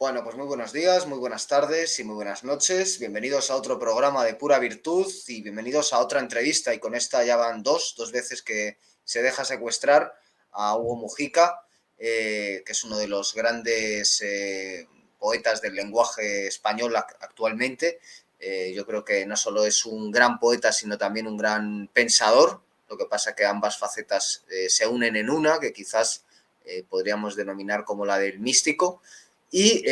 Bueno, pues muy buenos días, muy buenas tardes y muy buenas noches. Bienvenidos a otro programa de Pura Virtud y bienvenidos a otra entrevista. Y con esta ya van dos veces que se deja secuestrar a Hugo Mujica, que es uno de los grandes poetas del lenguaje español actualmente. Yo creo que no solo es un gran poeta, sino también un gran pensador. Lo que pasa que ambas facetas se unen en una, que quizás podríamos denominar como la del místico. Y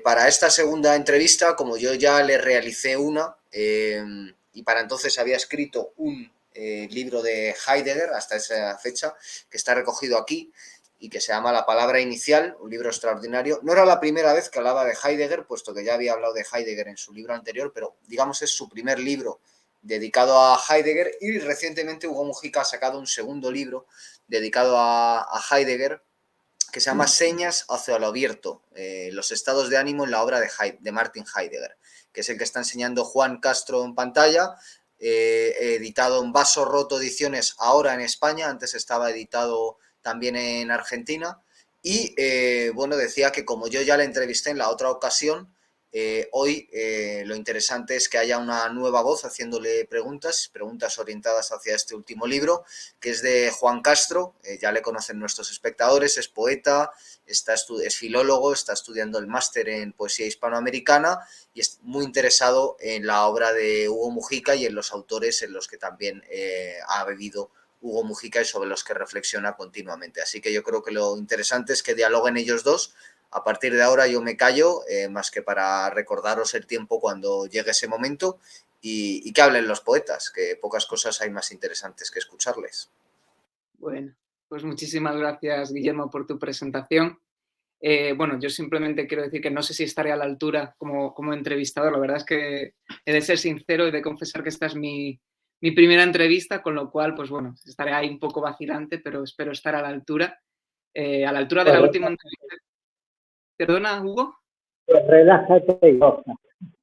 para esta segunda entrevista, como yo ya le realicé una, y para entonces había escrito un libro de Heidegger hasta esa fecha, que está recogido aquí y que se llama La palabra inicial, un libro extraordinario. No era la primera vez que hablaba de Heidegger, puesto que ya había hablado de Heidegger en su libro anterior, pero digamos es su primer libro dedicado a Heidegger, y recientemente Hugo Mujica ha sacado un segundo libro dedicado a Heidegger, que se llama Señas hacia lo abierto, los estados de ánimo en la obra de Martin Heidegger, que es el que está enseñando Juan Castro en pantalla, editado en Vaso Roto Ediciones ahora en España, antes estaba editado también en Argentina. Y bueno, decía que como yo ya le entrevisté en la otra ocasión, hoy lo interesante es que haya una nueva voz haciéndole preguntas orientadas hacia este último libro, que es de Juan Castro. Ya le conocen nuestros espectadores, es poeta, es filólogo, está estudiando el máster en poesía hispanoamericana y es muy interesado en la obra de Hugo Mujica y en los autores en los que también ha bebido Hugo Mujica y sobre los que reflexiona continuamente. Así que yo creo que lo interesante es que dialoguen ellos dos. A partir de ahora yo me callo, más que para recordaros el tiempo cuando llegue ese momento, y que hablen los poetas, que pocas cosas hay más interesantes que escucharles. Bueno, pues muchísimas gracias, Guillermo, por tu presentación. Bueno, yo simplemente quiero decir que no sé si estaré a la altura como entrevistador. La verdad es que he de ser sincero y de confesar que esta es mi primera entrevista, con lo cual, pues bueno, estaré ahí un poco vacilante, pero espero estar a la altura de Pues la última entrevista. ¿Perdona, Hugo? relájate y goza.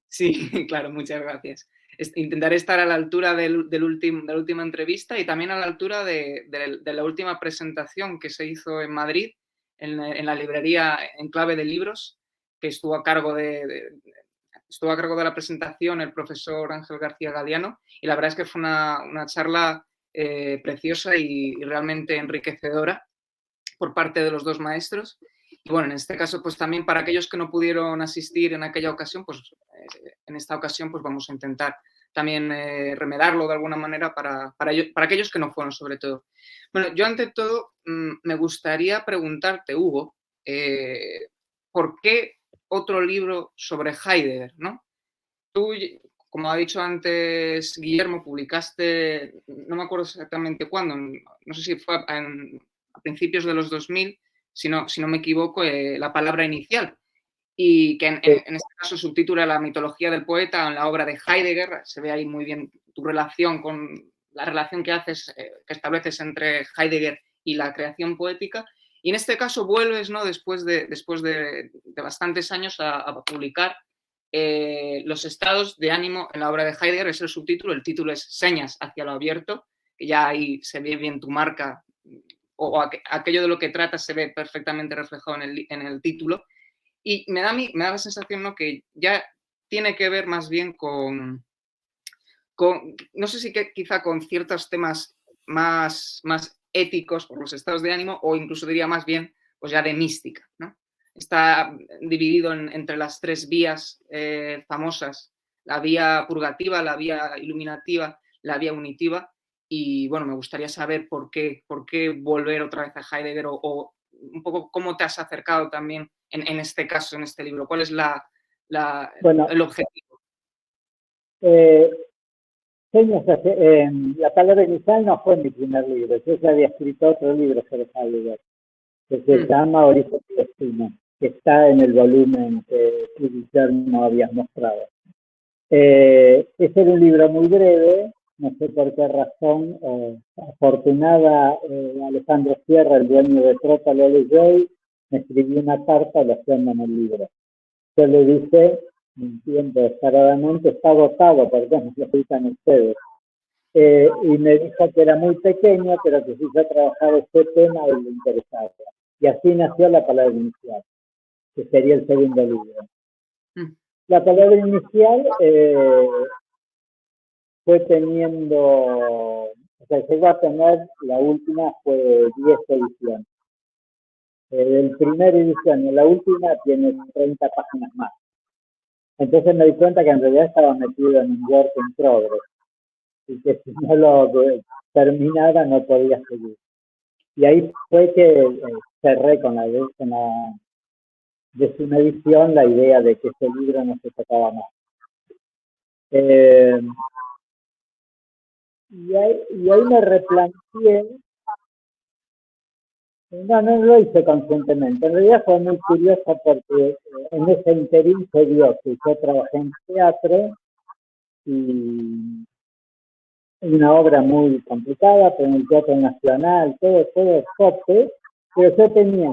Sí, claro, muchas gracias. Intentaré estar a la altura de la última entrevista y también a la altura de la última presentación que se hizo en Madrid, en la librería Enclave de Libros, que estuvo a cargo de la presentación el profesor Ángel García Galiano, y la verdad es que fue una charla preciosa y realmente enriquecedora por parte de los dos maestros. Y bueno, en este caso, pues también para aquellos que no pudieron asistir en aquella ocasión, pues en esta ocasión pues vamos a intentar también remedarlo de alguna manera para aquellos que no fueron, sobre todo. Bueno, yo ante todo me gustaría preguntarte, Hugo, ¿por qué otro libro sobre Heidegger, ¿no? Tú, como ha dicho antes Guillermo, publicaste, no me acuerdo exactamente cuándo, no sé si fue a principios de los 2000, si no me equivoco, La palabra inicial, y que en este caso subtitula La mitología del poeta en la obra de Heidegger. Se ve ahí muy bien tu relación con la relación que haces, que estableces entre Heidegger y la creación poética. Y en este caso vuelves, ¿no? después de bastantes años a publicar los estados de ánimo en la obra de Heidegger. Es el subtítulo, el título es Señas hacia lo abierto, que ya ahí se ve bien tu marca, o aquello de lo que tratas se ve perfectamente reflejado en el título. Y me da la sensación, ¿no?, que ya tiene que ver más bien no sé si quizá con ciertos temas más éticos por los estados de ánimo, o incluso diría más bien pues ya de mística, ¿no? Está dividido entre las tres vías famosas: la vía purgativa, la vía iluminativa, la vía unitiva. Y bueno, me gustaría saber por qué volver otra vez a Heidegger, o un poco cómo te has acercado también en este caso, en este libro. ¿Cuál es Bueno, el objetivo? eh, La palabra inicial no fue mi primer libro. Yo ya había escrito otro libro sobre Heidegger, que se llama Origen y Destino, que está en el volumen que tú, Guillermo, habías mostrado. Ese era un libro muy breve, no sé por qué razón. Afortunada, Alejandro Sierra, el dueño de Trota, lo leyó y me escribió una carta elogiándome el libro. Yo le dije, entiendo descaradamente, está agotado, perdón, lo citan ustedes. Y me dijo que era muy pequeño, pero que si yo trabajaba este tema, él le interesaba. Y así nació La palabra inicial. que sería el segundo libro. Mm. La palabra inicial fue teniendo, o sea, llegó a tener, la última fue 10 ediciones. El primer edición y la última tiene 30 páginas más. Entonces me di cuenta que en realidad estaba metido en un work in progress y que si no lo terminaba no podía seguir. Y ahí fue que cerré con la décima edición la idea de que ese libro no se tocaba más. Y ahí me replanteé. No lo hice conscientemente. En realidad fue muy curioso porque en ese interín se dio que yo trabajé en teatro y una obra muy complicada, pero en el Teatro Nacional, todo tope, pero yo tenía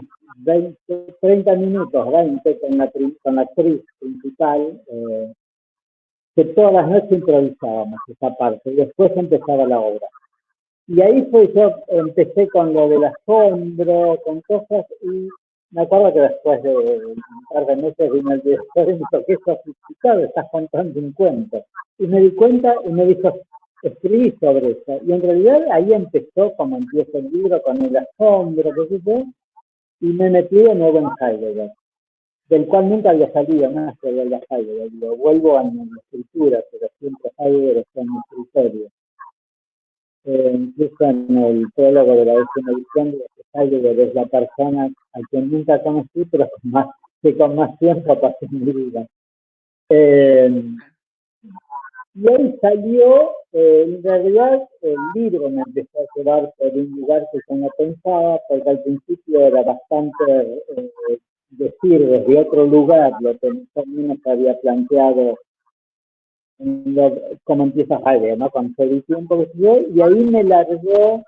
30 minutos, 20 con la actriz principal, que todas las noches improvisábamos esa parte, y después empezaba la obra. Y ahí yo empecé con lo del asombro, con cosas, y me acuerdo que después de un par de meses vino el director y me dijo, qué sofisticado, estás contando un cuento. Y me di cuenta y me dijo, escribí sobre eso. Y en realidad ahí empezó como empieza el libro, con el asombro, qué sé yo, y me metí de nuevo en Heidegger, del cual nunca había salido más que de Heidegger. Lo vuelvo a mi escritura, pero siempre Heidegger está en mi escritorio. Incluso en el prólogo de la décima edición de Heidegger es la persona a quien nunca conocí, pero que con más tiempo pasé en mi vida. Y ahí salió, en realidad, el libro me empezó a llevar por un lugar que yo no pensaba, porque al principio era bastante decir desde otro lugar lo que yo mismo había planteado, como empieza Heidegger, ¿no? Con todo el tiempo que yo, y ahí me largó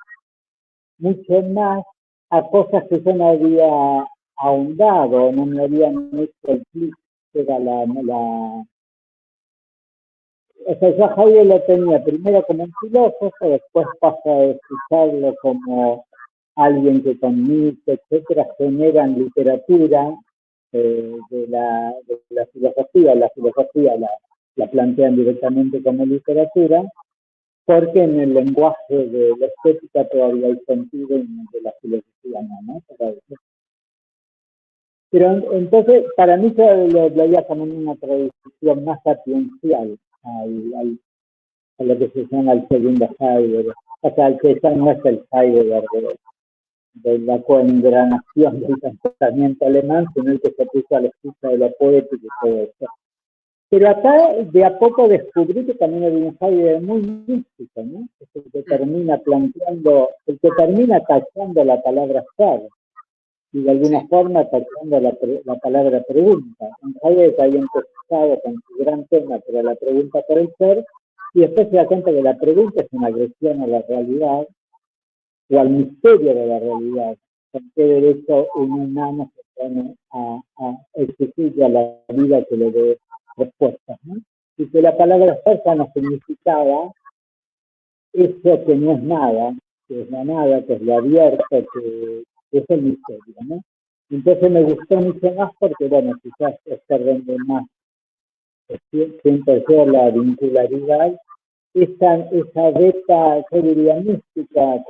mucho más a cosas que yo no había ahondado, no me habían hecho el clic, que era o sea, yo a Heidegger lo tenía primero como un filósofo, después pasa a escucharlo como alguien que con Nietzsche, etcétera, generan literatura de la filosofía. La filosofía la plantean directamente como literatura, porque en el lenguaje de la estética todavía hay sentido y en el de la filosofía no, Pero entonces, para mí yo lo veía como una tradición más sapiencial a lo que se llama el segundo Heidegger. O sea, el que ya no es el Heidegger de la coengranación del pensamiento alemán, sino el que se puso a la escucha de lo poético y todo eso. Pero acá de a poco descubrí que también hay un Heidegger muy místico, ¿no? Es el que termina planteando, el que termina tachando la palabra ser, y de alguna forma tachando la palabra pregunta. En Heidegger había empezado con su gran tema, pero la pregunta por el ser, y después se da cuenta que la pregunta es una agresión a la realidad, o al misterio de la realidad. ¿Con qué derecho un humano se pone a exigir a la vida que le dé respuestas, ¿no? Y que la palabra fuerza no significaba eso que no es nada, que es la nada, que es lo abierto, que es el misterio, ¿no? Entonces me gustó mucho más porque, bueno, quizás es donde más siento yo la vincularidad, esa beta, yo diría, mística,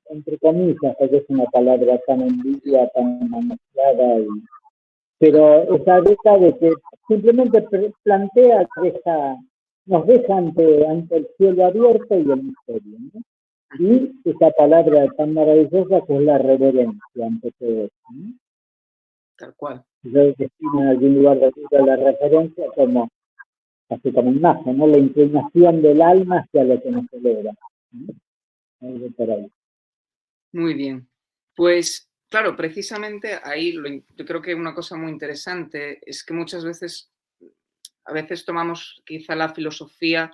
entre comillas, porque es una palabra tan ambigua, tan manoseada, pero esa beta de que simplemente plantea, nos deja ante el cielo abierto y el misterio, ¿no? Y esa palabra tan maravillosa que es la reverencia ante todo eso, ¿no? Tal cual. Yo destino en algún lugar de la referencia como, así como imagen, ¿no? La inclinación del alma hacia lo que nos celebra, ¿no? Por ahí. Muy bien. Pues claro, precisamente ahí yo creo que una cosa muy interesante es que muchas veces, a veces tomamos quizá la filosofía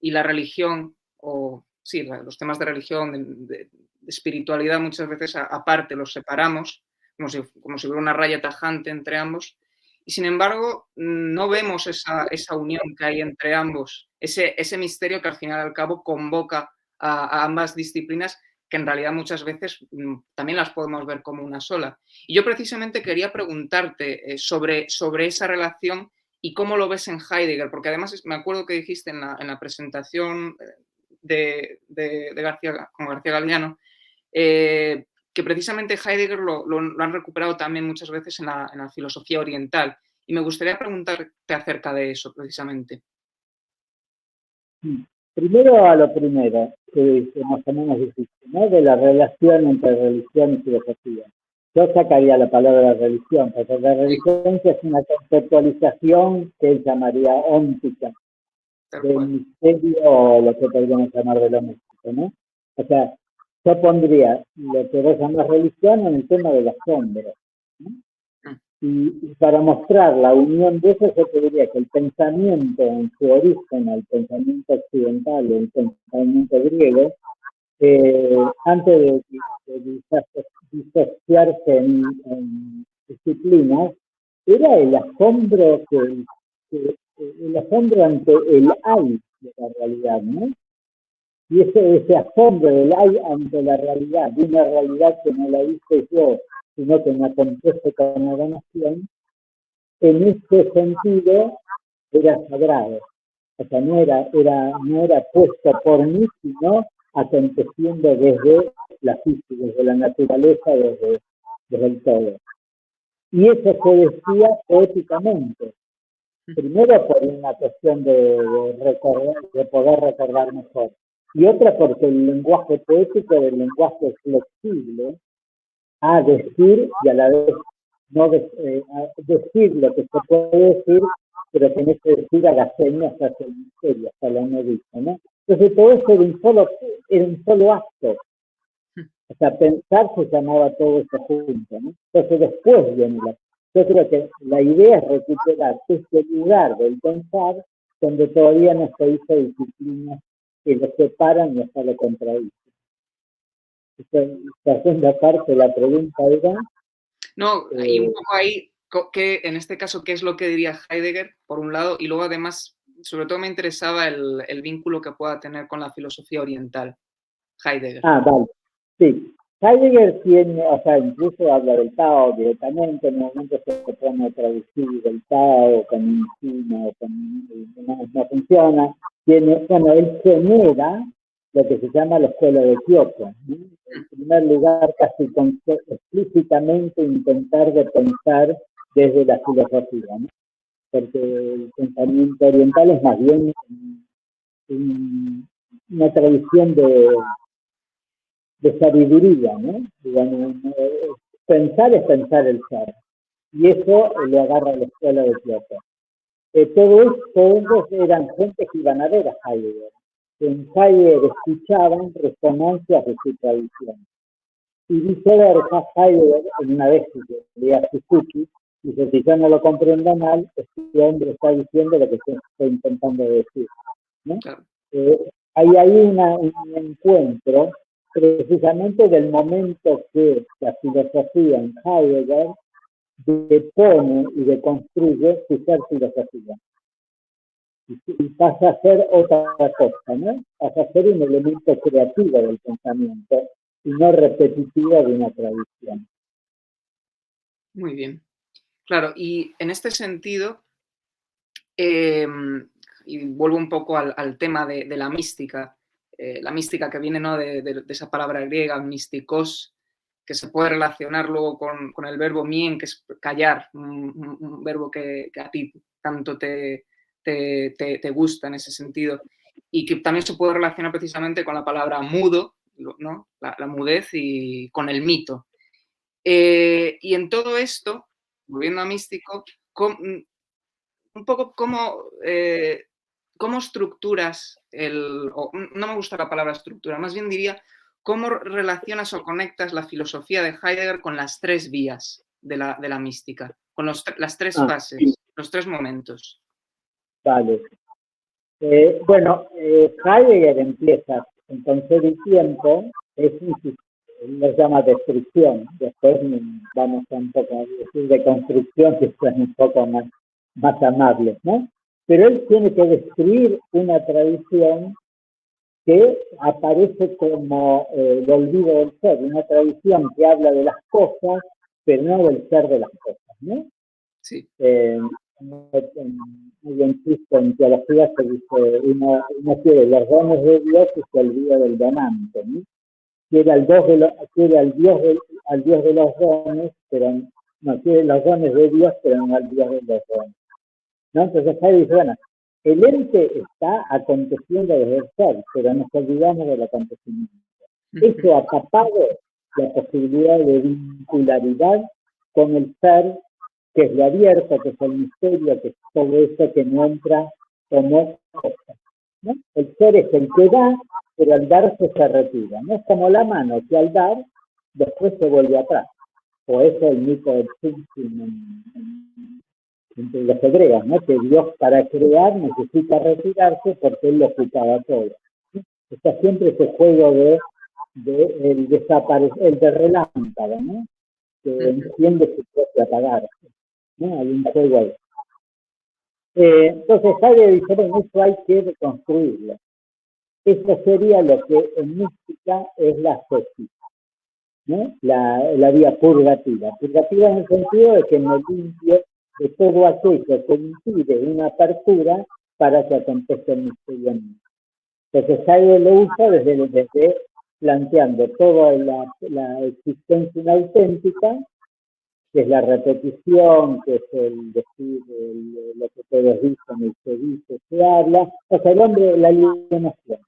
y la religión, o sí, los temas de religión, de espiritualidad, muchas veces aparte los separamos, como si hubiera una raya tajante entre ambos, y sin embargo no vemos esa unión que hay entre ambos, ese misterio que al final y al cabo convoca a ambas disciplinas, que en realidad muchas veces también las podemos ver como una sola. Y yo precisamente quería preguntarte sobre esa relación y cómo lo ves en Heidegger, porque además me acuerdo que dijiste en la presentación de con García Galiano, que precisamente Heidegger lo han recuperado también muchas veces en la filosofía oriental. Y me gustaría preguntarte acerca de eso, precisamente. Primero a lo primero, que más o menos dijiste, ¿no? De la relación entre religión y filosofía. Yo sacaría la palabra religión, porque la religión es una conceptualización que él llamaría óntica, del misterio o lo que podríamos llamar de lo místico, ¿no? O sea, yo pondría lo que vos llamás religión en el tema del asombro, ¿no? Y para mostrar la unión de eso, yo te diría que el pensamiento en su origen, el pensamiento occidental, el pensamiento griego, antes de disociarse en disciplinas, era el asombro el asombro ante el hay de la realidad, ¿no? Y ese asombro del hay ante la realidad, de una realidad que no la hice yo, sino que me acontece con la donación, en este sentido era sagrado. O sea, no era puesto por mí, sino aconteciendo desde la física, desde la naturaleza, desde el todo. Y eso se decía poéticamente. Primero por una cuestión de poder recordar mejor. Y otra porque el lenguaje poético del lenguaje flexible a decir y a la vez no decir lo que se puede decir, pero que no se decir a las señas hasta el misterio, hasta la no dicho, ¿no? Entonces todo eso era un solo acto. O sea, pensar se llamaba todo eso junto, ¿no? Entonces después viene yo creo que la idea es recuperar este lugar del pensar donde todavía no se hizo disciplinas que lo separan y hasta lo contradicen. La segunda parte de la pregunta era... No, y un poco ahí, en este caso, ¿qué es lo que diría Heidegger, por un lado? Y luego, además, sobre todo me interesaba el vínculo que pueda tener con la filosofía oriental, Heidegger. Vale. Sí. Heidegger tiene, o sea, incluso habla del Tao directamente, en un momento se pone a traducir el Tao con enzima o no funciona. Bueno, él genera lo que se llama la escuela de Kioto, ¿no? En primer lugar, casi explícitamente intentar de pensar desde la filosofía, ¿no? Porque el pensamiento oriental es más bien una tradición de sabiduría, ¿no? Digamos, pensar es pensar el ser, y eso lo agarra la escuela de Kioto. Todos eran gente que iban a ver a Heidegger. En Heidegger escuchaban resonancias de su tradición. Y viceversa, Heidegger, en una vez que leía a Suzuki, dice, si yo no lo comprendo mal, este hombre está diciendo lo que yo estoy intentando decir, ¿no? Hay ahí un encuentro precisamente del momento que la filosofía en Heidegger depone y deconstruye su ser filosofía. Y pasa a ser otra cosa, ¿no? Pasa a ser un elemento creativo del pensamiento y no repetitivo de una tradición. Muy bien. Claro, y en este sentido, y vuelvo un poco al tema de la mística que viene, ¿no? de esa palabra griega, místicos, que se puede relacionar luego con el verbo mien, que es callar, un verbo que a ti tanto te gusta en ese sentido, y que también se puede relacionar precisamente con la palabra mudo, ¿no? La mudez y con el mito. Y en todo esto, volviendo a místico, un poco cómo estructuras no me gusta la palabra estructura, más bien diría cómo relacionas o conectas la filosofía de Heidegger con las tres vías de la mística, con las tres fases, sí, los tres momentos. Vale. Bueno, Heidegger empieza con ser y tiempo, lo llama destrucción, después vamos a un poco a decir de construcción, que son un poco más amables, ¿no? Pero él tiene que destruir una tradición que aparece como el olvido del ser, una tradición que habla de las cosas, pero no del ser de las cosas, ¿no? Sí. En teología se dice, uno quiere los dones de Dios y se olvida del donante, ¿no? Quiere al Dios de los dones, pero no quiere los dones de Dios, pero no al Dios de los dones, ¿no? Entonces ahí dice, bueno, el ente está aconteciendo desde el ser, pero nos olvidamos del acontecimiento. Eso ha tapado la posibilidad de vincularidad con el ser, que es lo abierto, que es el misterio, que es todo eso que no entra como cosa, ¿no? El ser es el que da, pero al darse se retira, ¿no? Es como la mano, que al dar, después se vuelve atrás. O eso el mito del entre los hebreos, ¿no? Que Dios para crear necesita retirarse porque Él lo ocupaba todo. Está siempre ese juego de el de relámpago, ¿no? Que enciende su propio apagarse, ¿no? Hay un juego ahí. Entonces Heidegger dice, bueno, eso hay que reconstruirlo. Eso sería lo que en mística es la ascesis, ¿no? La vía purgativa. Purgativa en el sentido de que me limpio de todo aquello que impide una apertura para que acontezca el misterio. Entonces Heidegger lo usa desde planteando toda la existencia inauténtica, que es la repetición, que es el decir lo que todos dicen, el se dice, se habla, o sea, el hombre, la alienación.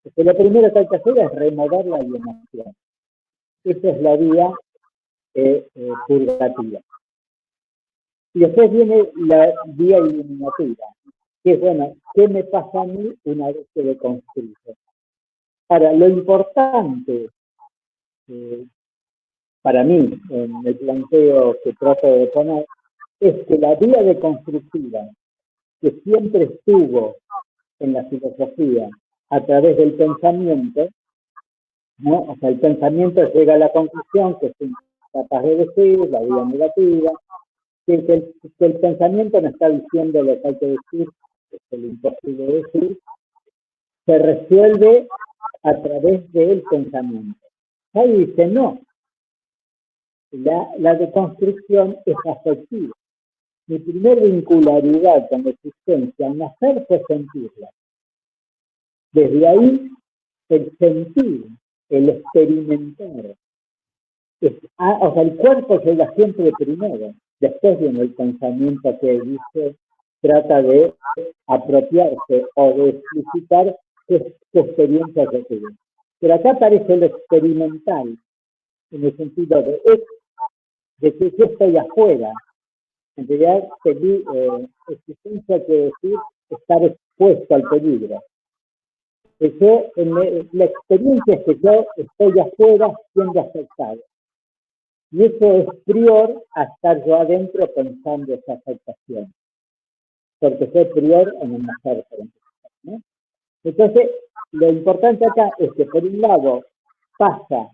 Porque lo primero que hay que hacer es remover la alienación. Esa es la vía purgativa. Y después viene la vía iluminativa, que es, bueno, ¿qué me pasa a mí una vez que lo construyo? Ahora, lo importante para mí, en el planteo que trato de poner, es que la vía deconstructiva, que siempre estuvo en la filosofía a través del pensamiento, ¿no? O sea, el pensamiento llega a la conclusión que es incapaz de decir, la vía negativa, que el pensamiento no está diciendo lo que hay que decir, que es lo imposible decir, se resuelve a través del pensamiento. Ahí dice, no, la deconstrucción es afectiva. Mi primer vincularidad con la existencia, al nacer, fue sentirla. Desde ahí, el sentir, el experimentar. O sea, el cuerpo llega siempre primero. Después viene el pensamiento que dice, trata de apropiarse o de explicitar qué experiencia recibe. Pero acá aparece lo experimental, en el sentido de que yo estoy afuera. En realidad, existencia quiere decir estar expuesto al peligro. La experiencia es que yo estoy afuera siendo afectado. Y eso es prior a estar yo adentro pensando esa afectación. Porque soy prior en el nacer, ¿no? Entonces, lo importante acá es que, por un lado, pasa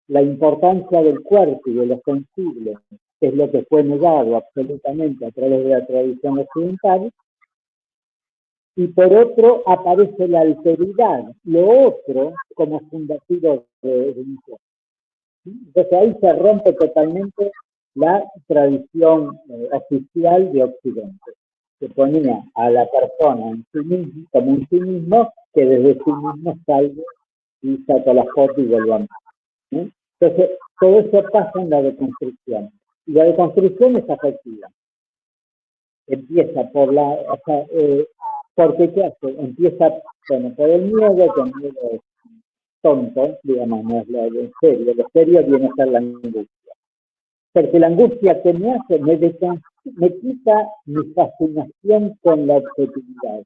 la importancia del cuerpo y de lo sensible, que es lo que fue negado absolutamente a través de la tradición occidental, y por otro aparece la alteridad, lo otro como fundativo de un cuerpo. Entonces ahí se rompe totalmente la tradición oficial de Occidente, que ponía a la persona en sí mismo, como un sí mismo, que desde sí mismo salga y saca la foto y vuelve a mí. Entonces, todo eso pasa en la deconstrucción. Y la deconstrucción es afectiva. Empieza por porque ¿qué hace? Empieza, bueno, por el miedo, que el miedo es tonto, digamos, no es lo serio. Lo serio viene a ser la angustia. Porque la angustia que me hace, me quita mi fascinación con la objetividad.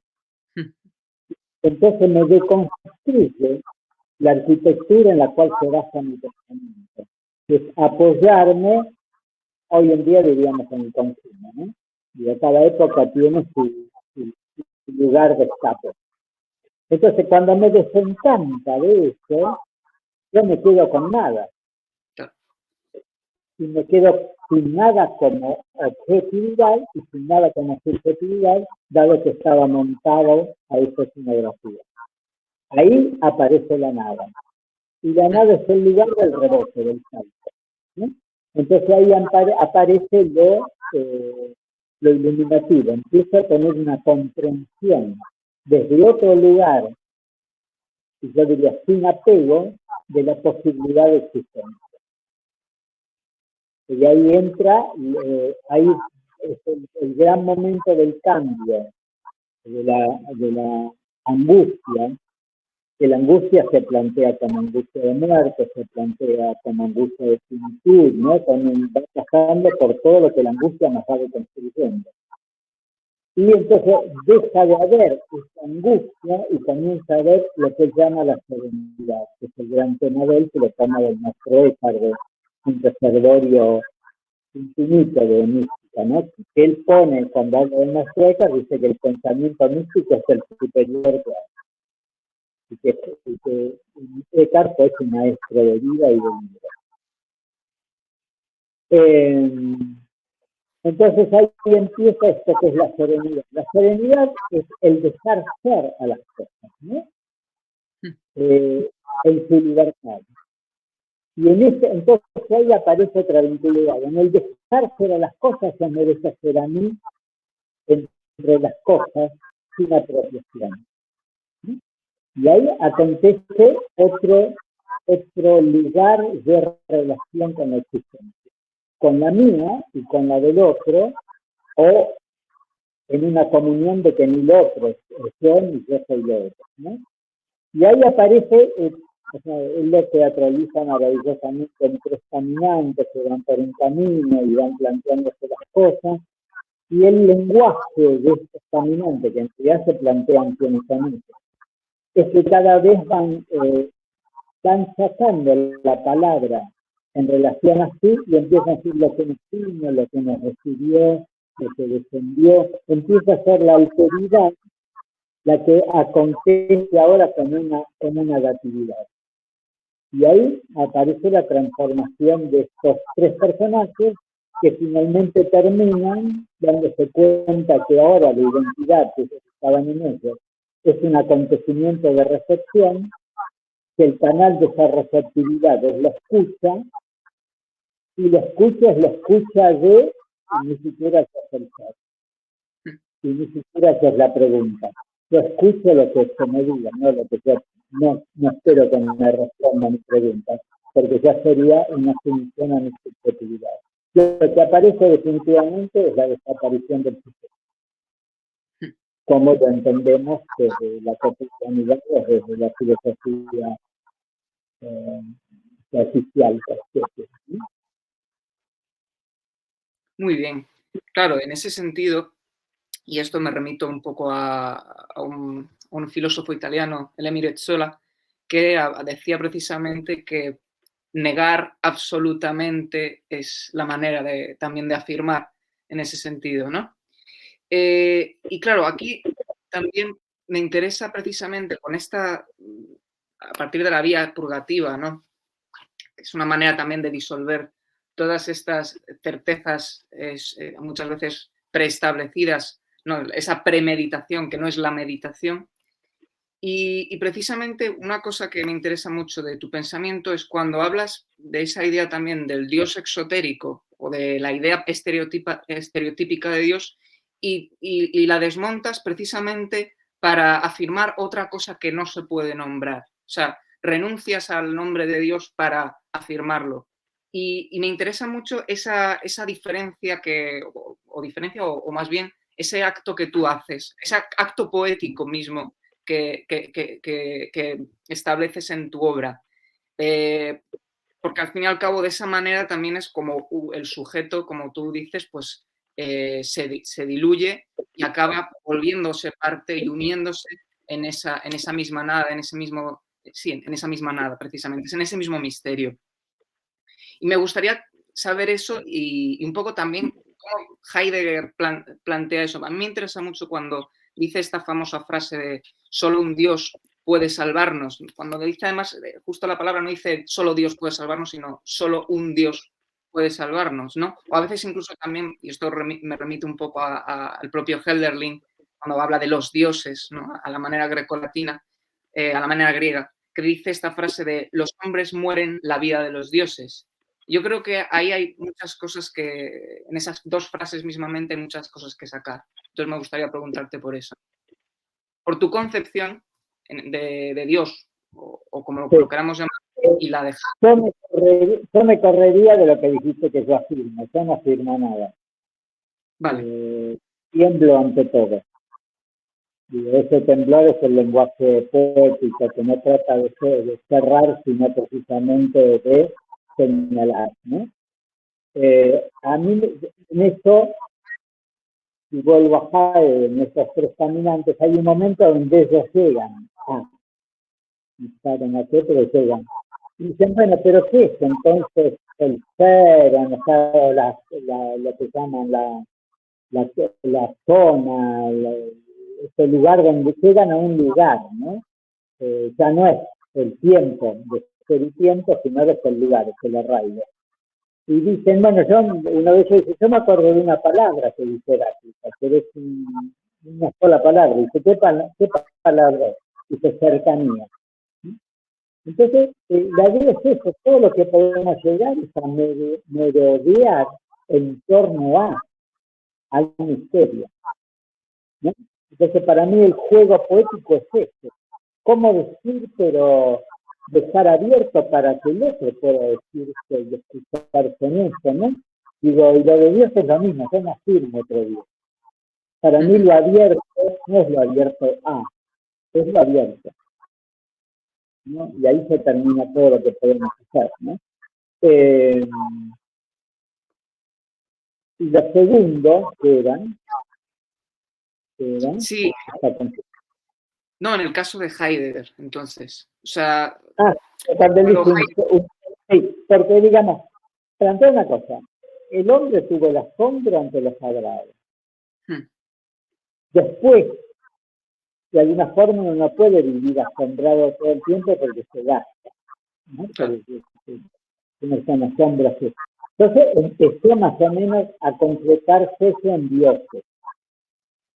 Entonces me deconstruye la arquitectura en la cual se basa mi pensamiento. Es apoyarme, hoy en día diríamos en el consumo, ¿no? Y cada época tiene su lugar de escape. Entonces, cuando me desencanta de eso, yo me quedo con nada. Y me quedo sin nada como objetividad y sin nada como subjetividad, dado que estaba montado a esa escenografía. Ahí aparece la nada. Y la nada es el lugar del rebote, del salto, ¿no? Entonces ahí aparece lo iluminativo, empieza a tener una comprensión desde otro lugar, y yo diría sin apego, de la posibilidad de existencia. Y ahí entra, ahí es el gran momento del cambio, de la angustia, que la angustia se plantea como angustia de muerte, se plantea como angustia de finitud, ¿no? Va pasando por todo lo que la angustia nos va construyendo. Y entonces deja de haber esa angustia y comienza a haber lo que llama la serenidad, que es el gran tema de él, que lo toma del maestro Eckhart, de un reservorio infinito de mística, ¿no? Que él pone, cuando habla del maestro Eckhart, dice que el pensamiento místico es el superior que hay. Y que Eckhart fue su maestro de vida y de vida. Entonces ahí empieza esto que es la serenidad. La serenidad es el dejar ser a las cosas, ¿no? En su libertad. Y entonces ahí aparece otra vinculidad. En el dejar ser a las cosas se merece ser a mí entre las cosas sin apropiación. Y ahí acontece otro lugar de relación con la existencia. Con la mía y con la del otro, o en una comunión de que ni lo otro es yo ni yo soy lo otro, ¿no? Y ahí aparece, él lo teatraliza maravillosamente en tres caminantes que van por un camino y van planteándose las cosas, y el lenguaje de estos caminantes, que en realidad se plantean quiénes es que cada vez van sacando la palabra en relación a sí y empieza a decir lo que nos vino, lo que nos recibió, lo que descendió, empieza a ser la autoridad la que acontece ahora con una datividad. Y ahí aparece la transformación de estos tres personajes que finalmente terminan dándose cuenta que ahora la identidad que estaban en ellos es un acontecimiento de recepción, que el canal de esa receptividad es la escucha, y la escucha es la escucha de, y ni siquiera es el ser, y ni siquiera es la pregunta. Yo escucho lo que se me diga, no lo que yo no espero que me responda a mis preguntas, porque ya sería una sumisión a mi subjetividad. Lo que aparece definitivamente es la desaparición del sistema, como lo entendemos desde la cotidianidad, desde la filosofía oficial. Muy bien. Claro, en ese sentido, y esto me remito un poco a un filósofo italiano, el Emile Zola, que decía precisamente que negar absolutamente es la manera también de afirmar en ese sentido, ¿no? Y claro, aquí también me interesa precisamente con a partir de la vía purgativa, ¿no? Es una manera también de disolver todas estas certezas muchas veces preestablecidas, ¿no? Esa premeditación que no es la meditación. Y precisamente una cosa que me interesa mucho de tu pensamiento es cuando hablas de esa idea también del Dios exotérico o de la idea estereotípica de Dios y la desmontas precisamente para afirmar otra cosa que no se puede nombrar. O sea, renuncias al nombre de Dios para afirmarlo. Y me interesa mucho esa diferencia o más bien ese acto que tú haces, ese acto poético mismo que estableces en tu obra. Porque al fin y al cabo de esa manera también es como el sujeto, como tú dices, pues se diluye y acaba volviéndose parte y uniéndose en esa misma nada, en esa misma nada precisamente, es en ese mismo misterio. Y me gustaría saber eso y un poco también cómo Heidegger plantea eso. A mí me interesa mucho cuando dice esta famosa frase de solo un Dios puede salvarnos. Cuando dice además, justo la palabra no dice solo Dios puede salvarnos, sino solo un Dios puede salvarnos, ¿no? O a veces incluso también, y esto me remite un poco al propio Hölderlin, cuando habla de los dioses, ¿no? A la manera grecolatina, a la manera griega, que dice esta frase de los hombres mueren la vida de los dioses. Yo creo que ahí hay muchas cosas que, en esas dos frases mismamente, hay muchas cosas que sacar. Entonces me gustaría preguntarte por eso. Por tu concepción de Dios, o como Sí. lo queramos llamar, y la de... Yo me correría de lo que dijiste que yo afirmo. Yo no afirmo nada. Vale. Tiemblo ante todo. Y ese temblor es el lenguaje poético, que no trata de cerrar, sino precisamente de señalar, ¿no? A mí, en eso, y vuelvo a en estos tres caminantes, hay un momento donde ellos llegan. No saben a qué, pero llegan. Y dicen, bueno, pero ¿qué es entonces el ser, o no, lo que llaman la zona, ese lugar donde llegan a un lugar, ¿no? Ya no es el tiempo, de ser y tiempo, sino es el lugar, es el arraigo. Y dicen, bueno, uno de ellos dice, yo me acuerdo de una palabra que dice Heráclito, pero es una sola palabra. Dice, ¿qué palabra es? Dice, cercanía. Entonces, la idea es eso, todo lo que podemos llegar es a merodear en torno al misterio, ¿no? Entonces, para mí el juego poético es este. ¿Cómo decir, pero dejar abierto para que el otro pueda decirse y escucharse en eso, ¿no? Digo, y lo de Dios es lo mismo, yo no afirmo otro Dios. Para mí lo abierto no es lo abierto es lo abierto, ¿no? Y ahí se termina todo lo que podemos hacer, ¿no? Y lo segundo, que eran Sí, no, en el caso de Heidegger, entonces. O sea, cuando sí, porque digamos, plantea una cosa, el hombre tuvo el asombro ante lo sagrado. Después, de alguna forma uno no puede vivir asombrado todo el tiempo porque se gasta, ¿no? Porque son asombros. Entonces empezó más o menos a concretarse eso en dioses,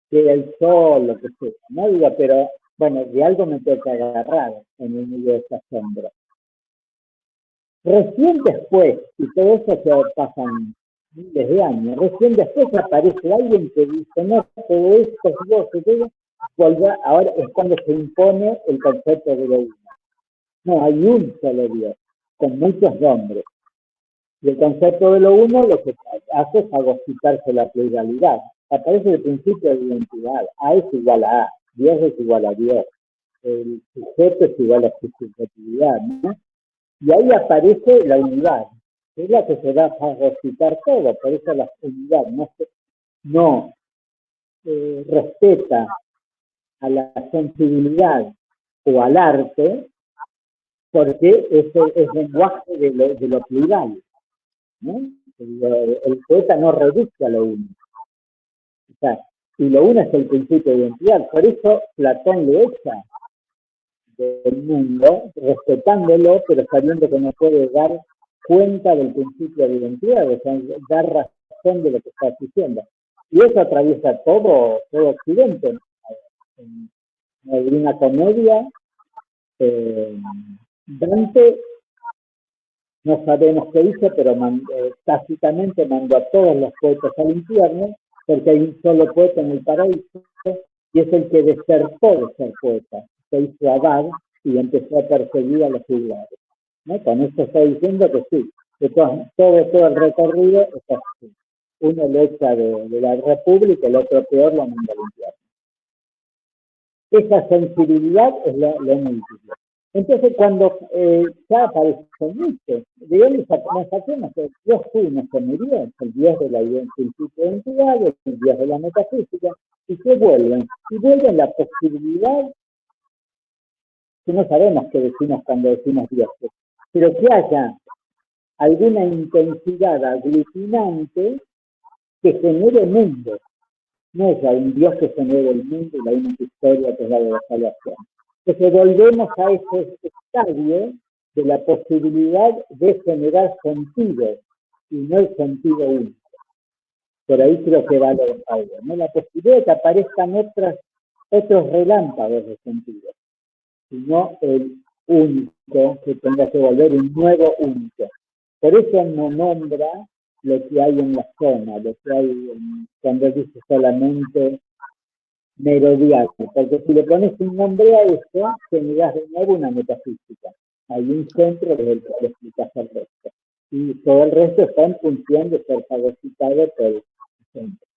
que el sol, lo que sea, ¿no? Digo, pero bueno, de algo me tengo que agarrar en el medio de ese asombro. Recién después, y todo eso se pasan miles de años, recién después aparece alguien que dice, no, todo esto es Dios, ahora es cuando se impone el concepto de lo uno. No, hay un solo Dios, con muchos nombres. Y el concepto de lo uno lo que hace es fagocitarse la pluralidad. Aparece el principio de identidad. A es igual a A, Dios es igual a Dios. El sujeto es igual a su subjetividad, ¿no? Y ahí aparece la unidad, que es la que se va a fagocitar todo, por eso la unidad no respeta a la sensibilidad o al arte, porque ese es lenguaje de lo plural, ¿no? El poeta no reduce a lo uno. O sea, y lo uno es el principio de identidad. Por eso Platón le echa del mundo, respetándolo, pero sabiendo que no puede dar cuenta del principio de identidad, o sea, dar razón de lo que está diciendo. Y eso atraviesa todo Occidente. En la Divina Comedia, Dante, no sabemos qué hizo, pero tácitamente mandó a todos los poetas al infierno, porque hay un solo poeta en el paraíso, y es el que desertó de ser poeta. Se hizo abad y empezó a perseguir a los juglares, ¿no? Con esto está diciendo que sí, que todo el recorrido es así. Uno lo echa de la república, el otro peor lo manda al infierno. Esa sensibilidad es lo múltiple. Entonces, cuando ya aparece mucho, de dónde saquemos que Dios no se murió, el Dios de la principio de identidad, el Dios de la metafísica, y que vuelven. Y vuelven la posibilidad, que no sabemos qué decimos cuando decimos Dios, pero que haya alguna intensidad aglutinante que genere mundo. No es un Dios que genere el mundo y la única historia que es la de la salvación. Entonces volvemos a ese estadio de la posibilidad de generar sentido y no el sentido único. Por ahí creo que va lo de Paulo, ¿no? La posibilidad de que aparezcan otros relámpagos de sentido. sino el único, que tenga que volver un nuevo único. Por eso no nombra lo que hay en la zona, lo que hay cuando dice solamente merodear, porque si le pones un nombre a eso, generas de nuevo una metafísica. Hay un centro desde el cual explicas el resto. Y todo el resto está en función de ser fagocitado por el centro.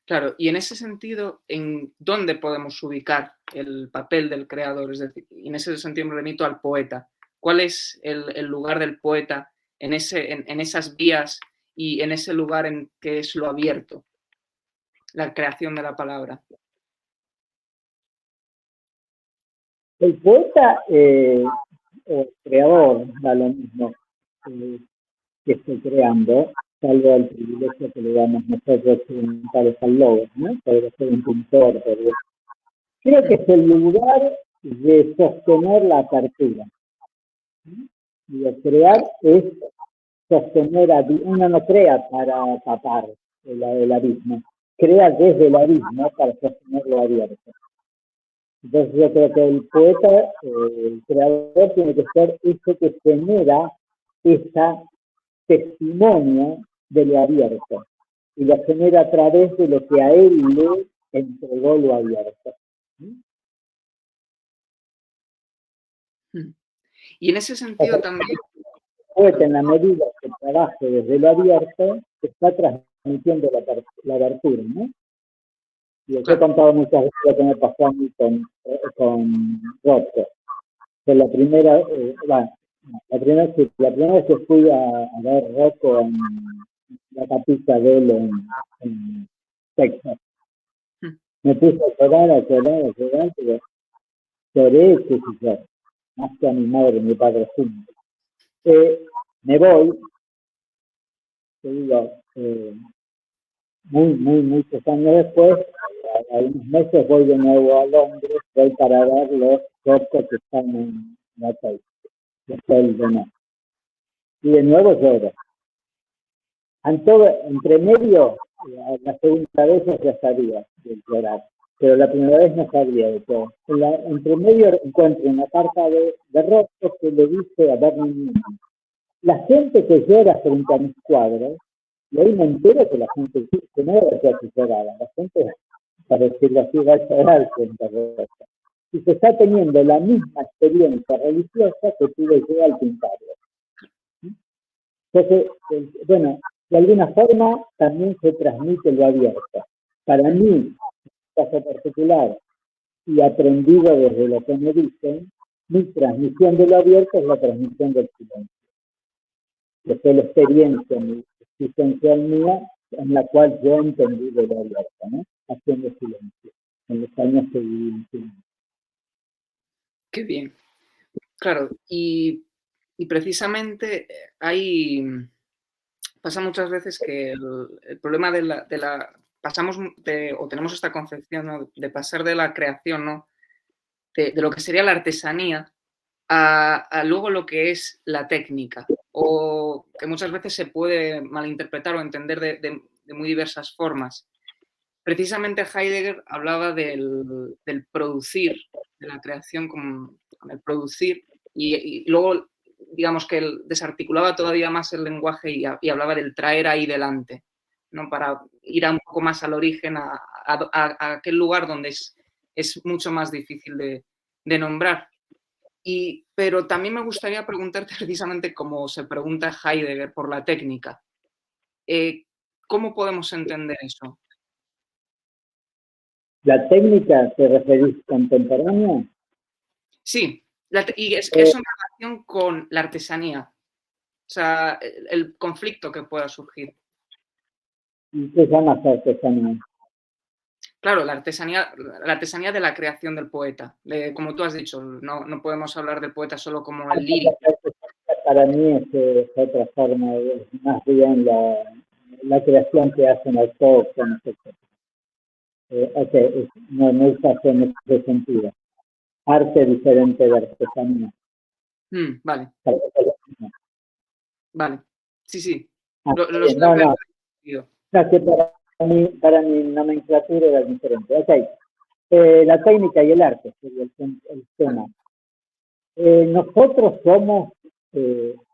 Claro, y en ese sentido, ¿en dónde podemos ubicar el papel del creador? Es decir, en ese sentido me remito al poeta. ¿Cuál es el lugar del poeta en esas vías y en ese lugar en que es lo abierto, la creación de la palabra? El poeta o creador da lo mismo que esté creando, salvo el privilegio que le damos nosotros occidentales al logo, ¿no? Podría ser un pintor, creo que es el lugar de sostener la apertura. Y el crear es sostener, uno no crea para tapar el abismo, crea desde el abismo para sostenerlo abierto. Entonces yo creo que el poeta, el creador, tiene que ser ese que genera esa testimonio de lo abierto y lo genera a través de lo que a él le entregó lo abierto. Y en ese sentido también... El poeta, en la medida que trabaje desde lo abierto, está transmitiendo la abertura, ¿no? Y os he contado muchas veces lo que me pasó a mí con Rothko. Que la primera vez que fui a ver Rothko en la capilla de él en Texas, me puse a llorar, pero lloré, qué sé yo, más que a mi madre y mi padre juntos. Me voy, te digo, muchos años después, a unos meses voy de nuevo a Londres, voy para ver los cortos que están en la calle, después de no. Y de nuevo lloro. Entre medio, la segunda vez ya sabía de llorar, pero la primera vez no sabía de todo. Entre medio encuentro una carta de Rothko que le dice a Bernard Newman: la gente que llora frente a mis cuadros, y ahí me entero que la gente que no era que lloraba, la gente, para decirlo así, va a llorar frente a Rothko. Y se está teniendo la misma experiencia religiosa que tuve yo al pintarlo. Entonces, bueno, de alguna forma también se transmite lo abierto. Para mí, en caso particular, y aprendido desde lo que me dicen, mi transmisión de lo abierto es la transmisión del silencio. Que fue la experiencia existencial mía en la cual yo entendí de lo abierto, ¿no? Haciendo silencio, en los años que viví en silencio. Qué bien. Claro, y precisamente pasa muchas veces que el problema o tenemos esta concepción, ¿no?, de pasar de la creación, ¿no?, de lo que sería la artesanía a luego lo que es la técnica, o que muchas veces se puede malinterpretar o entender de muy diversas formas. Precisamente Heidegger hablaba del producir, de la creación con el producir, y luego, digamos que él desarticulaba todavía más el lenguaje y hablaba del traer ahí delante, ¿no?, para ir un poco más al origen, a aquel lugar donde es mucho más difícil de nombrar. Pero también me gustaría preguntarte, precisamente como se pregunta Heidegger, por la técnica. ¿Cómo podemos entender eso? ¿La técnica te referís contemporánea? Sí, y es en relación con la artesanía, o sea, el conflicto que pueda surgir. ¿Y qué llamas artesanía? Claro, la artesanía de la creación del poeta. Como tú has dicho, no podemos hablar del poeta solo como el lírico. Para mí es otra forma, más bien la creación que hacen autóctonos, etc. No está en ese sentido. Arte diferente de artesanía. Vale. Vale. Sí. No, que para mi nomenclatura era diferente. Ok. La técnica y el arte sería el tema. Nosotros somos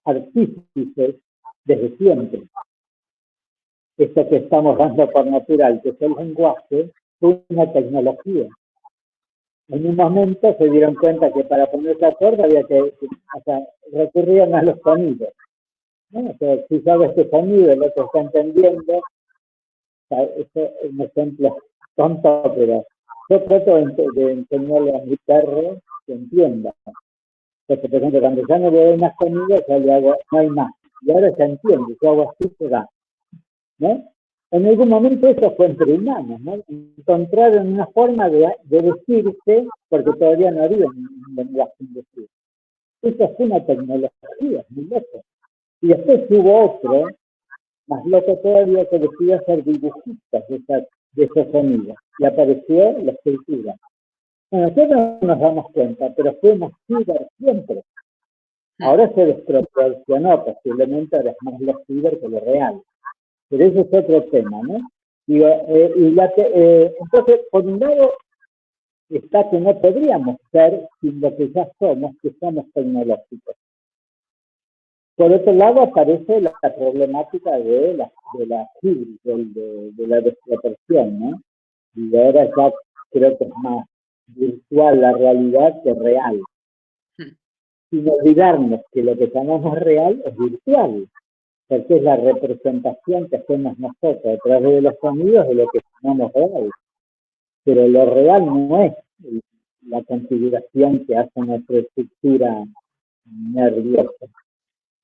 artífices desde siempre. Esto que estamos dando por natural, que es el lenguaje, es una tecnología. En un momento se dieron cuenta que para ponerse de acuerdo había que, recurrían a los sonidos, ¿no? O sea, si sabes este sonido, el otro está entendiendo. O sea, eso es un ejemplo tonto, pero yo trato de enseñarle a mi perro que entienda. Entonces, por ejemplo, cuando ya no le doy más sonido, ya le hago, no hay más. Y ahora ya entiende, yo hago así, se da, ¿no? En algún momento eso fue entre humanos, ¿no? Encontraron una forma de decirse, porque todavía no había un lenguaje sin decir. Eso fue una tecnología, muy loco. Y después hubo otro, más loco todavía, que decidió hacer dibujitos de esos sonidos. Y apareció la escritura. Bueno, nosotros no nos damos cuenta, pero fuimos ciber siempre. Ahora se desproporcionó, posiblemente ahora es más lo ciber que lo real. Pero ese es otro tema, ¿no? Digo, entonces, por un lado, está que no podríamos ser sin lo que ya somos, que somos tecnológicos. Por otro lado, aparece la problemática de la hibris, de la desproporción, ¿no? Y ahora ya creo que es más virtual la realidad que real. Sin olvidarnos que lo que llamamos real es virtual, porque es la representación que hacemos nosotros a través de los sonidos de lo que llamamos real. Pero lo real no es la configuración que hace nuestra estructura nerviosa.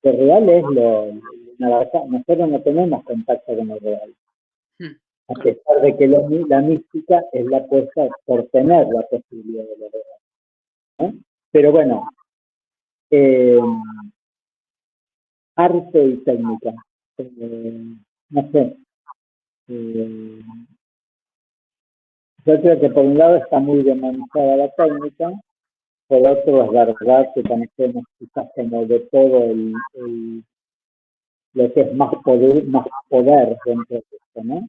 Lo real es nosotros no tenemos contacto con lo real. A pesar de que la mística es la apuesta por tener la posibilidad de lo real, ¿no? Pero bueno, arte y técnica. No sé. Yo creo que por un lado está muy demonizada la técnica, por otro es verdad que conocemos quizás como de todo lo que es más poder dentro de esto, ¿no?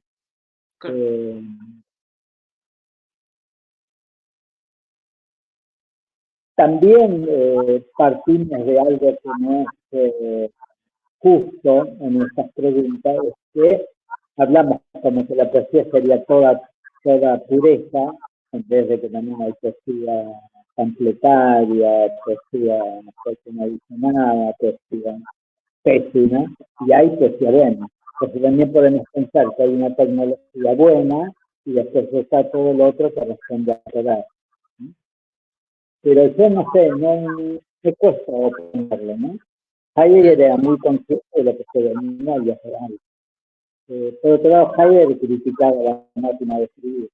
También partimos de algo que no es justo en estas preguntas, es que hablamos como que la poesía sería toda pureza, en vez de que también hay poesía completaria, poesía personalizada, poesía pésima, y hay poesía buena. Porque también podemos pensar que hay una tecnología buena y después está todo lo otro que responde a poder. Pero yo no sé, no me cuesta oponerlo, ¿no? Heidegger era muy consciente de lo que se domina y es real. Por otro lado, Heidegger criticaba la máquina de escribir,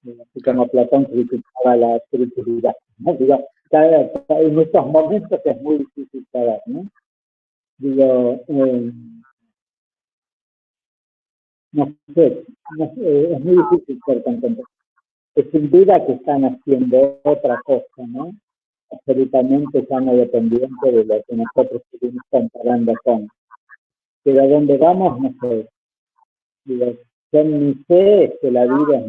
así como Platón criticaba la escritura, ¿no? Digo, en estos momentos es muy difícil saber, ¿no? Digo, no sé, es muy difícil ser contemporáneo. Es sin duda que están haciendo otra cosa, ¿no? Absolutamente ya no dependiente de lo que nosotros estuvimos comparando con. Pero a dónde vamos, no sé. Digo, yo mi fe es que la vida es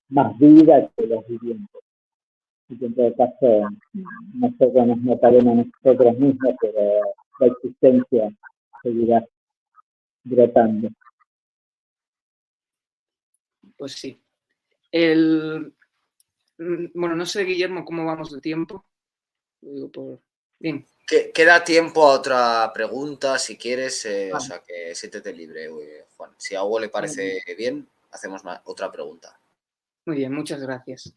más vida que los vivientes. Y que en todo caso, nosotros nos notaremos nosotros mismos, pero la existencia seguirá brotando. Pues sí. Bueno, no sé, Guillermo, cómo vamos de tiempo. Lo digo bien. Queda tiempo a otra pregunta, si quieres, o sea, que siéntete libre, Juan. Si a Hugo le parece bien, hacemos otra pregunta. Muy bien, muchas gracias.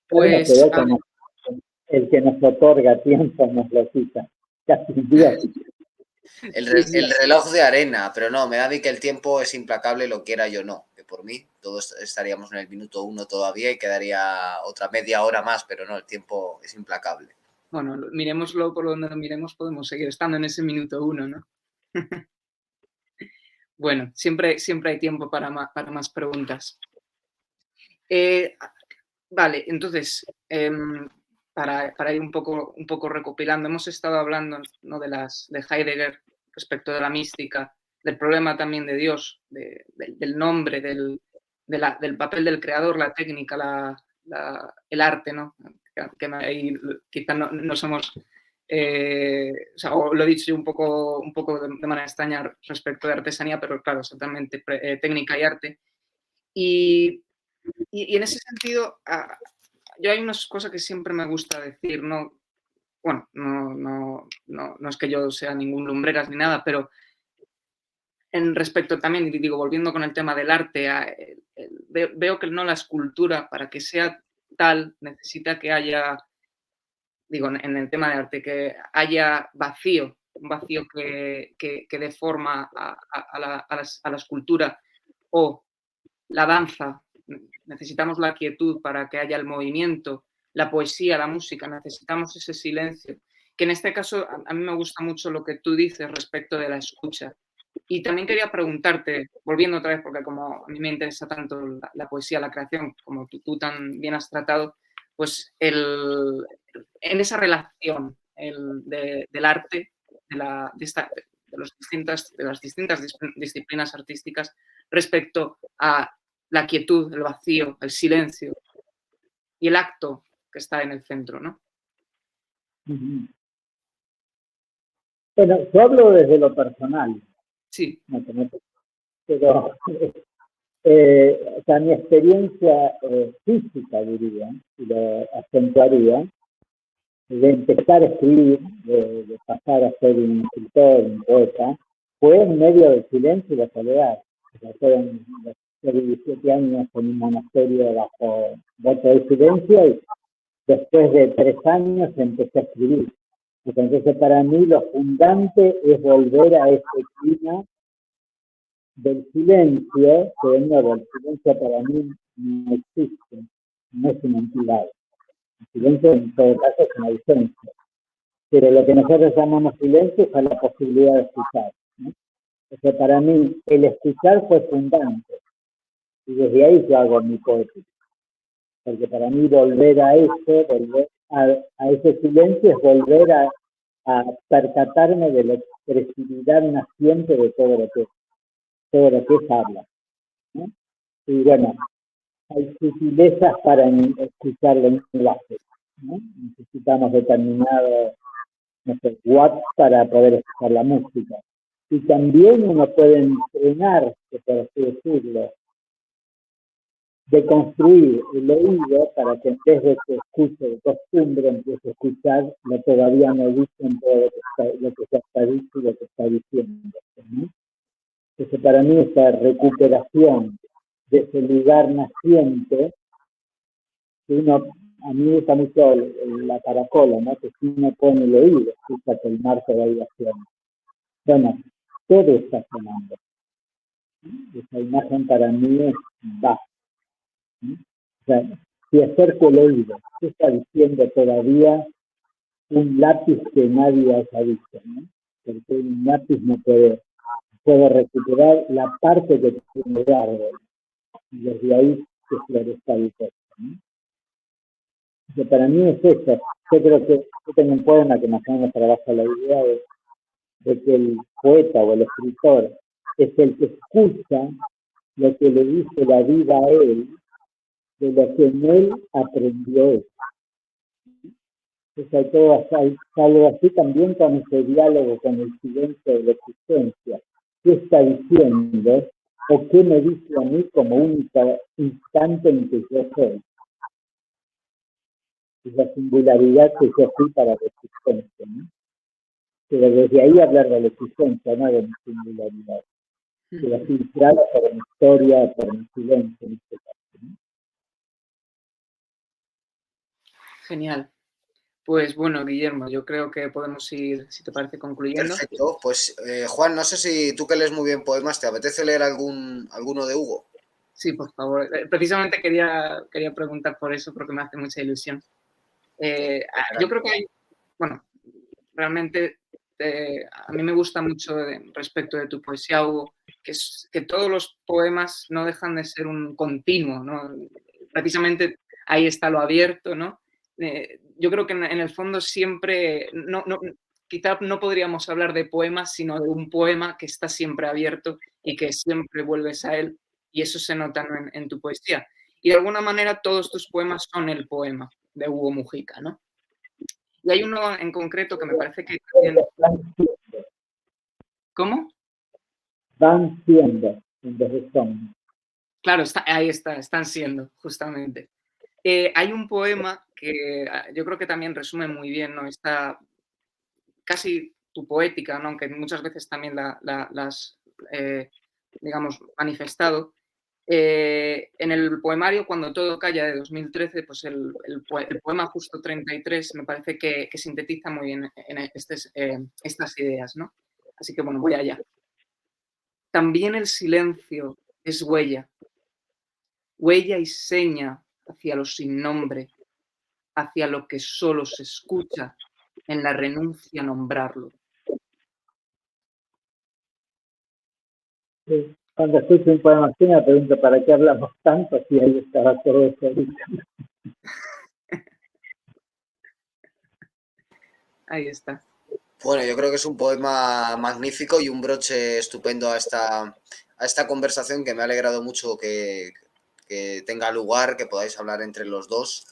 Pues el que nos otorga tiempo nos lo quita. Casi un día. El reloj de arena, pero no, me da a mí que el tiempo es implacable, lo quiera yo no. Que por mí, todos estaríamos en el minuto 1 todavía y quedaría otra media hora más, pero no, el tiempo es implacable. Bueno, miremoslo por donde lo miremos, podemos seguir estando en ese minuto 1, ¿no? Bueno, siempre hay tiempo para más preguntas. Vale, entonces, para ir un poco recopilando, hemos estado hablando, ¿no?, de Heidegger respecto de la mística, del problema también de Dios, del nombre, del del papel del creador, la técnica, el arte, ¿no? Que ahí quizás no somos, o sea, o lo he dicho yo un poco de manera extraña respecto de artesanía, pero claro, exactamente, técnica y arte. Y en ese sentido, yo hay unas cosas que siempre me gusta decir, ¿no? Bueno, no es que yo sea ningún lumbreras ni nada, pero en respecto también, digo, volviendo con el tema del arte, veo que no la escultura, para que sea tal, necesita que haya, digo, en el tema de arte, que haya vacío, un vacío que dé forma a la escultura, o la danza, necesitamos la quietud para que haya el movimiento, la poesía, la música, necesitamos ese silencio, que en este caso a mí me gusta mucho lo que tú dices respecto de la escucha. Y también quería preguntarte, volviendo otra vez, porque como a mí me interesa tanto la poesía, la creación, como tú tan bien has tratado, pues en esa relación del arte, de las distintas disciplinas artísticas respecto a la quietud, el vacío, el silencio y el acto que está en el centro, ¿no? Bueno, yo hablo desde lo personal, Sí. pero o sea, mi experiencia física, diría, y lo acentuaría, de empezar a escribir, de pasar a ser un escritor, un poeta, fue en medio del silencio y la soledad. O sea, fueron los 17 años en un monasterio bajo voto de silencio y después de 3 años empecé a escribir. Entonces, para mí lo fundante es volver a ese clima del silencio, que de nuevo, el silencio para mí no existe, no es una entidad. El silencio en todo caso es una ausencia. Pero lo que nosotros llamamos silencio es la posibilidad de escuchar, ¿no? Entonces, para mí, el escuchar fue fundante. Y desde ahí yo hago mi poética. Porque para mí volver a eso, volver a ese silencio es volver a percatarme de la expresividad naciente de todo lo que es habla, ¿no? Y bueno, hay sutilezas para escuchar lenguaje, ¿no? Necesitamos determinados, no sé, watts para poder escuchar la música. Y también uno puede entrenar, por así decirlo, de construir el oído para que en vez de que escuche de costumbre, empiece a escuchar lo que todavía no dice en todo lo que se está dicho y lo que está diciendo, ¿no? Entonces, para mí, esta recuperación de ese lugar naciente, que a mí me gusta mucho la caracola, ¿no? Que si uno pone el oído, escucha que el mar se va haciendo. Bueno, todo está sonando. Esa imagen para mí es básica. O sea, si acerco el oído, ¿qué está diciendo todavía un lápiz que nadie haya visto, ¿no? Porque un lápiz no puede recuperar la parte que tiene el árbol, y desde ahí se florezca el texto, ¿no? Entonces, para mí es eso. Yo creo que yo tengo un poema que más o menos trabaja la idea de que el poeta o el escritor es el que escucha lo que le dice la vida a él de lo que en él aprendió él. Entonces hay algo así también con ese diálogo con el silencio de la existencia. ¿Qué está diciendo o qué me dice a mí como única instante en que yo soy? Es la singularidad que yo fui para la existencia, ¿no? Pero desde ahí hablar de la existencia, no de mi singularidad. Queda filtrada por mi historia, por mi silencio en este caso, ¿no? Genial. Pues bueno, Guillermo, yo creo que podemos ir, si te parece, concluyendo. Perfecto. Pues Juan, no sé si tú que lees muy bien poemas, ¿te apetece leer alguno de Hugo? Sí, por favor. Precisamente quería preguntar por eso, porque me hace mucha ilusión. Yo creo que hay, bueno, realmente a mí me gusta mucho respecto de tu poesía, Hugo, que todos los poemas no dejan de ser un continuo, ¿no? Precisamente ahí está lo abierto, ¿no? Yo creo que en el fondo siempre, quizá no podríamos hablar de poemas, sino de un poema que está siempre abierto y que siempre vuelves a él. y eso se nota, ¿no?, en tu poesía. Y de alguna manera todos tus poemas son el poema de Hugo Mujica, ¿no? Y hay uno en concreto que me parece que también... ¿Cómo? Van siendo, en vez de son. Claro, ahí está, están siendo, justamente. Hay un poema que yo creo que también resume muy bien, ¿no?, esta casi tu poética, ¿no?, aunque muchas veces también la has, digamos, manifestado. En el poemario Cuando todo calla, de 2013, pues el poema Justo 33 me parece que sintetiza muy bien estas ideas, ¿no? Así que bueno, voy allá. También el silencio es huella, huella y seña hacia lo sin nombre, hacia lo que solo se escucha en la renuncia a nombrarlo. Sí. Cuando escucho un poema así me pregunto, ¿para qué hablamos tanto si ahí estaba todo eso ahorita? Ahí está. Bueno, yo creo que es un poema magnífico y un broche estupendo a esta conversación, que me ha alegrado mucho que tenga lugar, que podáis hablar entre los dos.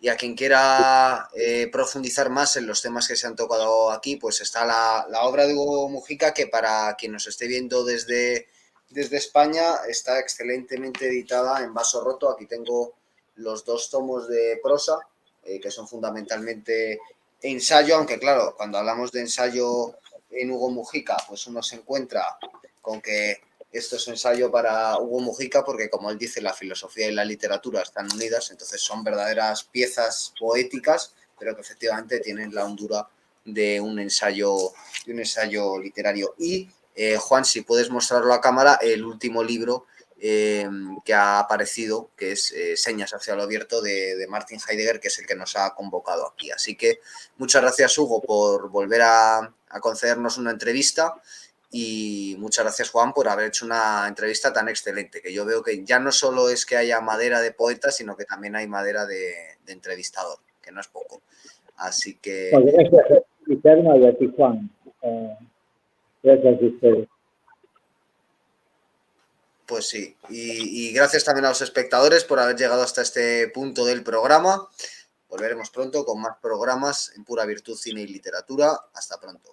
Y a quien quiera profundizar más en los temas que se han tocado aquí, pues está la obra de Hugo Mujica, que para quien nos esté viendo desde España está excelentemente editada en vaso roto. Aquí tengo los 2 tomos de prosa, que son fundamentalmente ensayo, aunque claro, cuando hablamos de ensayo en Hugo Mujica, pues uno se encuentra con que esto es ensayo para Hugo Mujica, porque como él dice, la filosofía y la literatura están unidas, entonces son verdaderas piezas poéticas, pero que efectivamente tienen la hondura de un ensayo literario. Y Juan, si puedes mostrarlo a cámara, el último libro que ha aparecido, que es Señas hacia lo abierto, de Martin Heidegger, que es el que nos ha convocado aquí. Así que muchas gracias, Hugo, por volver a concedernos una entrevista, y muchas gracias, Juan, por haber hecho una entrevista tan excelente, que yo veo que ya no solo es que haya madera de poeta, sino que también hay madera de entrevistador, que no es poco. Así que... Pues gracias, Guillermo, y a ti, Juan. Gracias a ustedes. Pues sí, y gracias también a los espectadores por haber llegado hasta este punto del programa. Volveremos pronto con más programas en Pura Virtud, Cine y Literatura. Hasta pronto.